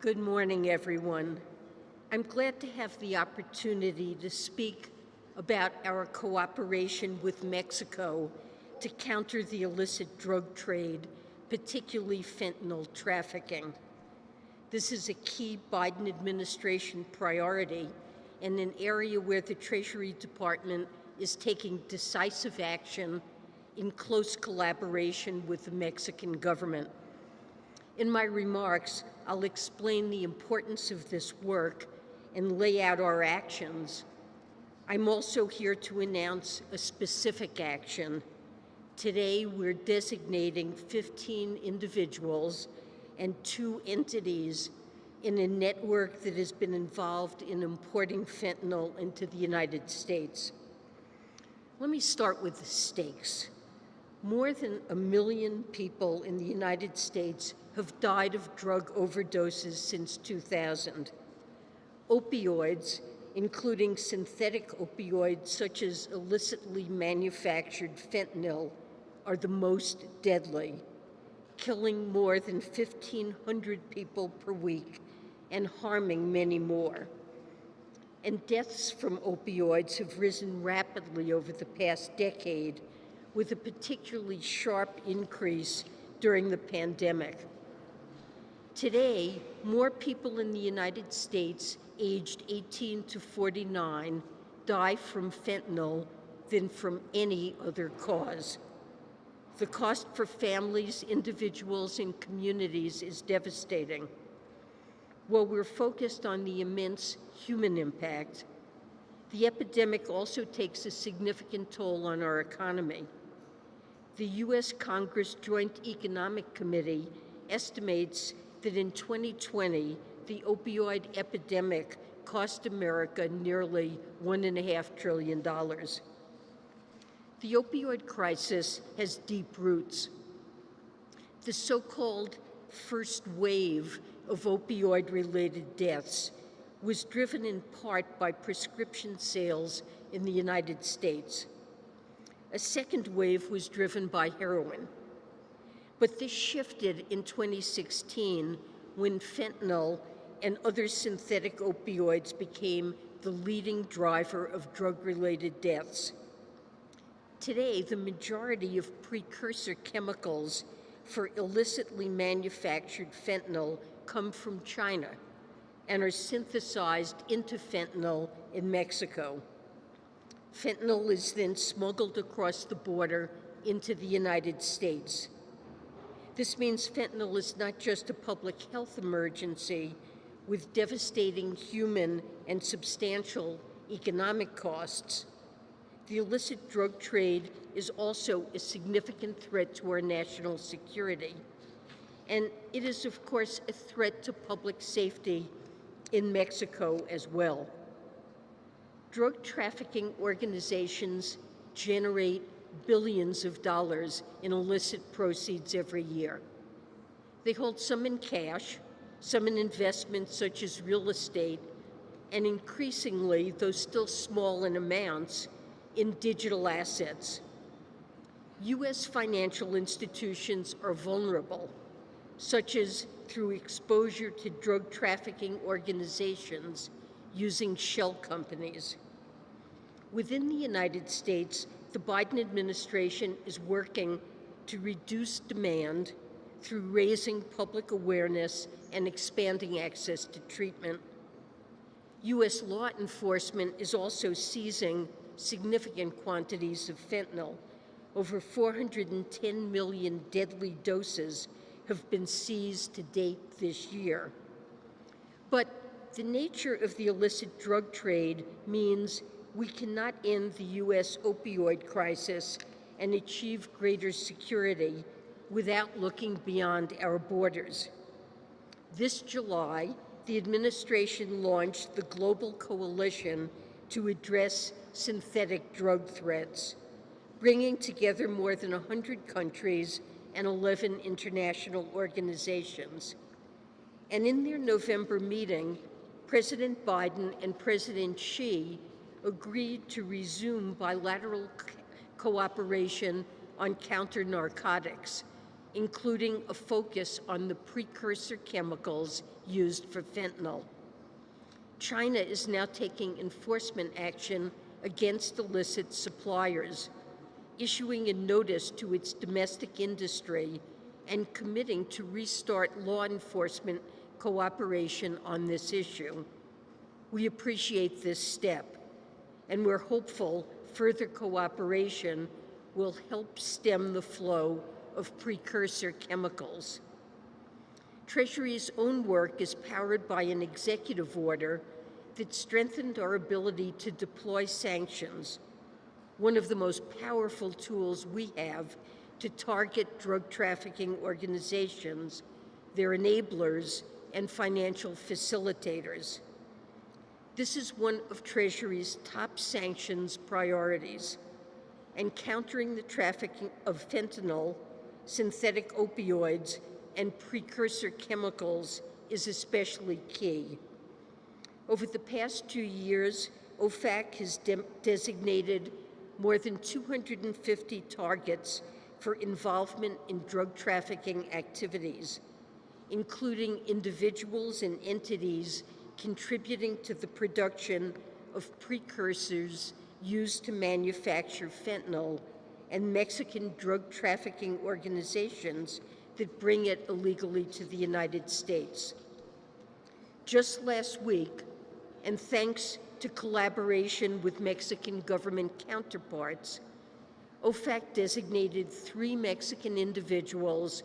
Good morning, everyone. I'm glad to have the opportunity to speak about our cooperation with Mexico to counter the illicit drug trade, particularly fentanyl trafficking. This is a key Biden administration priority and an area where the Treasury Department is taking decisive action in close collaboration with the Mexican government. In my remarks, I'll explain the importance of this work and lay out our actions. I'm also here to announce a specific action. Today, we're designating 15 individuals and 2 entities in a network that has been involved in importing fentanyl into the United States. Let me start with the stakes. More than 1 million people in the United States have died of drug overdoses since 2000. Opioids, including synthetic opioids such as illicitly manufactured fentanyl, are the most deadly, killing more than 1,500 people per week and harming many more. And deaths from opioids have risen rapidly over the past decade, with a particularly sharp increase during the pandemic. Today, more people in the United States aged 18 to 49 die from fentanyl than from any other cause. The cost for families, individuals, and communities is devastating. While we're focused on the immense human impact, the epidemic also takes a significant toll on our economy. The U.S. Congress Joint Economic Committee estimates that in 2020, the opioid epidemic cost America nearly $1.5 trillion. The opioid crisis has deep roots. The so-called first wave of opioid-related deaths was driven in part by prescription sales in the United States. A second wave was driven by heroin. But this shifted in 2016 when fentanyl and other synthetic opioids became the leading driver of drug-related deaths. Today, the majority of precursor chemicals for illicitly manufactured fentanyl come from China and are synthesized into fentanyl in Mexico. Fentanyl is then smuggled across the border into the United States. This means fentanyl is not just a public health emergency with devastating human and substantial economic costs. The illicit drug trade is also a significant threat to our national security. And it is, of course, a threat to public safety in Mexico as well. Drug trafficking organizations generate billions of dollars in illicit proceeds every year. They hold some in cash, some in investments such as real estate, and increasingly, though still small in amounts, in digital assets. U.S. financial institutions are vulnerable, such as through exposure to drug trafficking organizations using shell companies. Within the United States, the Biden administration is working to reduce demand through raising public awareness and expanding access to treatment. U.S. law enforcement is also seizing significant quantities of fentanyl. Over 410 million deadly doses have been seized to date this year. But the nature of the illicit drug trade means we cannot end the U.S. opioid crisis and achieve greater security without looking beyond our borders. This July, the administration launched the Global Coalition to address synthetic drug threats, bringing together more than 100 countries and 11 international organizations. And in their November meeting, President Biden and President Xi agreed to resume bilateral cooperation on counter-narcotics, including a focus on the precursor chemicals used for fentanyl. China is now taking enforcement action against illicit suppliers, issuing a notice to its domestic industry and committing to restart law enforcement cooperation on this issue. We appreciate this step, and we're hopeful further cooperation will help stem the flow of precursor chemicals. Treasury's own work is powered by an executive order that strengthened our ability to deploy sanctions, one of the most powerful tools we have to target drug trafficking organizations, their enablers, and financial facilitators. This is one of Treasury's top sanctions priorities, and countering the trafficking of fentanyl, synthetic opioids, and precursor chemicals is especially key. Over the past 2 years, OFAC has designated more than 250 targets for involvement in drug trafficking activities, including individuals and entities contributing to the production of precursors used to manufacture fentanyl, and Mexican drug trafficking organizations that bring it illegally to the United States. Just last week, and thanks to collaboration with Mexican government counterparts, OFAC designated 3 Mexican individuals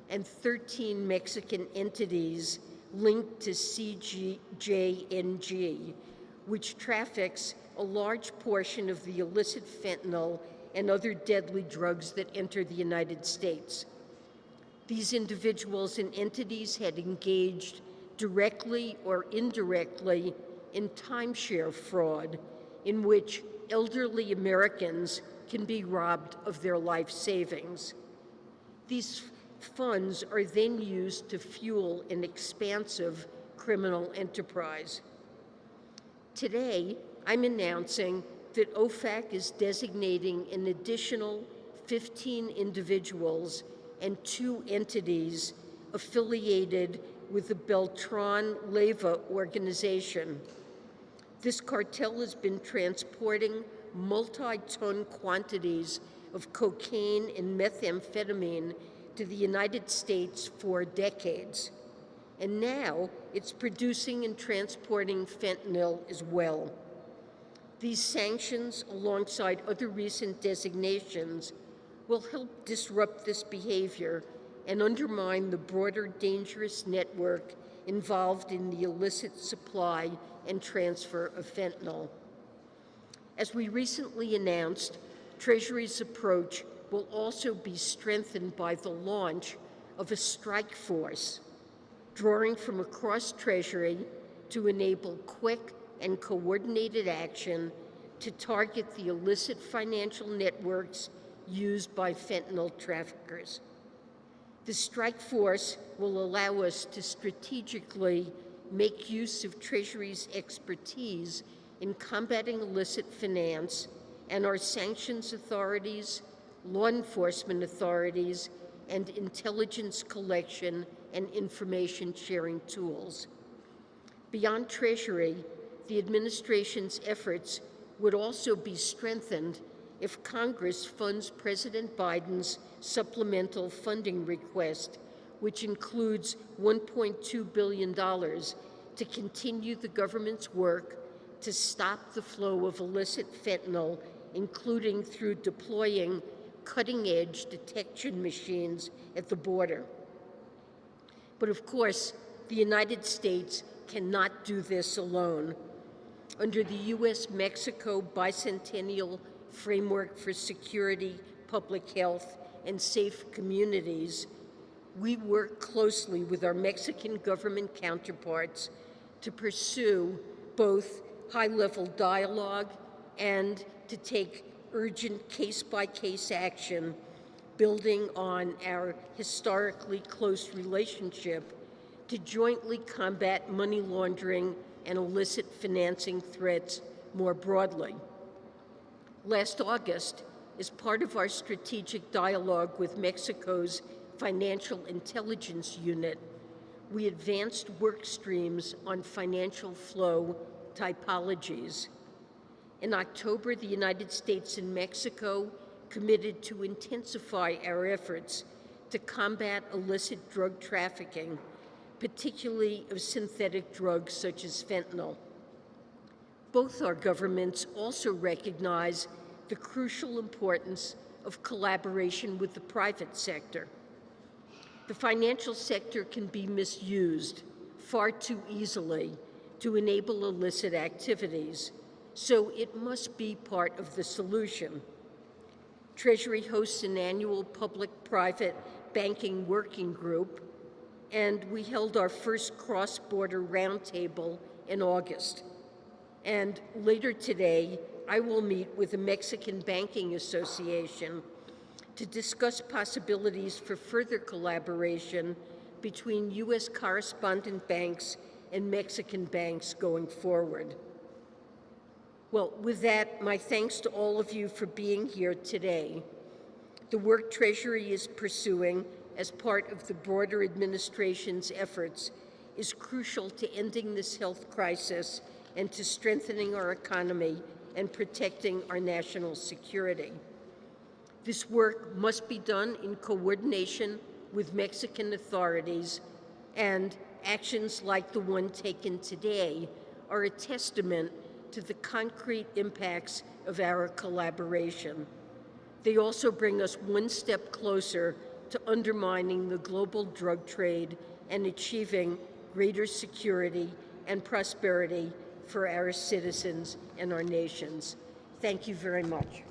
and 13 Mexican entities linked to CJNG, which traffics a large portion of the illicit fentanyl and other deadly drugs that enter the United States. These individuals and entities had engaged directly or indirectly in timeshare fraud, in which elderly Americans can be robbed of their life savings. These funds are then used to fuel an expansive criminal enterprise. Today, I'm announcing that OFAC is designating an additional 15 individuals and 2 entities affiliated with the Beltran Leyva organization. This cartel has been transporting multi-ton quantities of cocaine and methamphetamine to the United States for decades. And now it's producing and transporting fentanyl as well. These sanctions, alongside other recent designations, will help disrupt this behavior and undermine the broader dangerous network involved in the illicit supply and transfer of fentanyl. As we recently announced, Treasury's approach will also be strengthened by the launch of a strike force, drawing from across Treasury to enable quick and coordinated action to target the illicit financial networks used by fentanyl traffickers. The strike force will allow us to strategically make use of Treasury's expertise in combating illicit finance and our sanctions authorities, law enforcement authorities, and intelligence collection and information sharing tools. Beyond Treasury, the administration's efforts would also be strengthened if Congress funds President Biden's supplemental funding request, which includes $1.2 billion to continue the government's work to stop the flow of illicit fentanyl, including through deploying cutting-edge detection machines at the border. But of course, the United States cannot do this alone. Under the U.S.-Mexico Bicentennial Framework for Security, Public Health, and Safe Communities, we work closely with our Mexican government counterparts to pursue both high-level dialogue and to take urgent case-by-case action, building on our historically close relationship to jointly combat money laundering and illicit financing threats more broadly. Last August, as part of our strategic dialogue with Mexico's Financial Intelligence Unit, we advanced work streams on financial flow typologies. In October, the United States and Mexico committed to intensify our efforts to combat illicit drug trafficking, particularly of synthetic drugs such as fentanyl. Both our governments also recognize the crucial importance of collaboration with the private sector. The financial sector can be misused far too easily to enable illicit activities, so it must be part of the solution. Treasury hosts an annual public-private banking working group, and we held our first cross-border roundtable in August. And later today, I will meet with the Mexican Banking Association to discuss possibilities for further collaboration between U.S. correspondent banks and Mexican banks going forward. Well, with that, my thanks to all of you for being here today. The work Treasury is pursuing as part of the broader administration's efforts is crucial to ending this health crisis and to strengthening our economy and protecting our national security. This work must be done in coordination with Mexican authorities, and actions like the one taken today are a testament to the concrete impacts of our collaboration. They also bring us one step closer to undermining the global drug trade and achieving greater security and prosperity for our citizens and our nations. Thank you very much.